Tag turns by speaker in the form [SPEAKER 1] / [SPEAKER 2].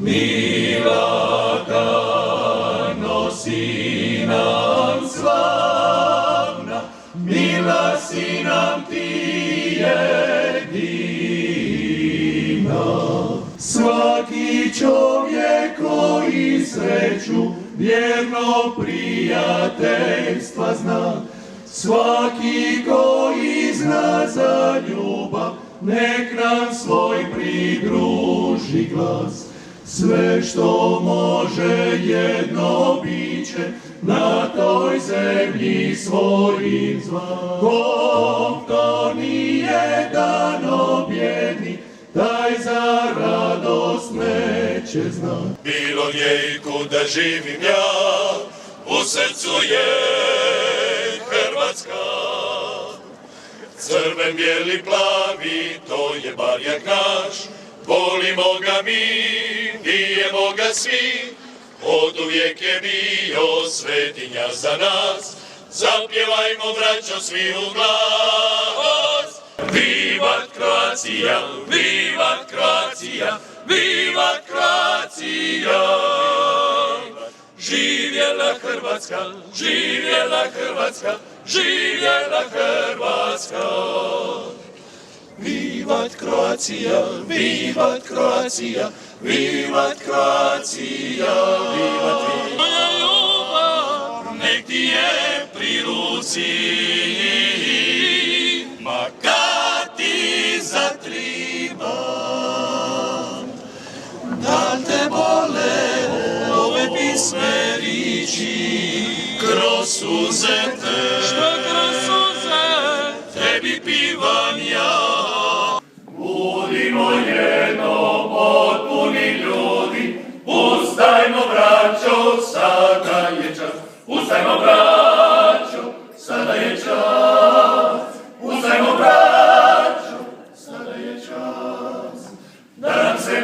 [SPEAKER 1] milaka nosi nam slavna, mila si nam ti jedina. Svaki čovjek koji sreću vjerno prijateljstva zna, svaki koji zna za ljubav, nek nam svoj pridruži glas. Sve što može jedno biće na toj zemlji svojim zva. Kom to nije dano bjedni, taj za radost neće znat.
[SPEAKER 2] Bilo gdje i kuda živim ja, u srcu je Hrvatska. Crven, bijeli, plavi, to je barjak naš, volimo ga mi, dijemo ga svi, oduvijek je bio svetinja za nas, zapjevajmo braćo svi u glas. Vivat Croatia, vivat Croatia, vivat Croatia. Živjela Hrvatska, živjela Hrvatska, živjela Hrvatska. Vivat Croatia, vivat Croatia, vivat Croatia. Vivat moja ljubav, nek ti je pri ruci, ma kad ti zatriba. Da te bole ove pisme riči, kroz suze te, što kroz suze tebi pivam ja.
[SPEAKER 1] Budimo jedno potpuni ljudi, ustajmo braćo, sada je čas. Ustajmo braćo, sada je čas. Ustajmo braćo, sada je čas. Da nam se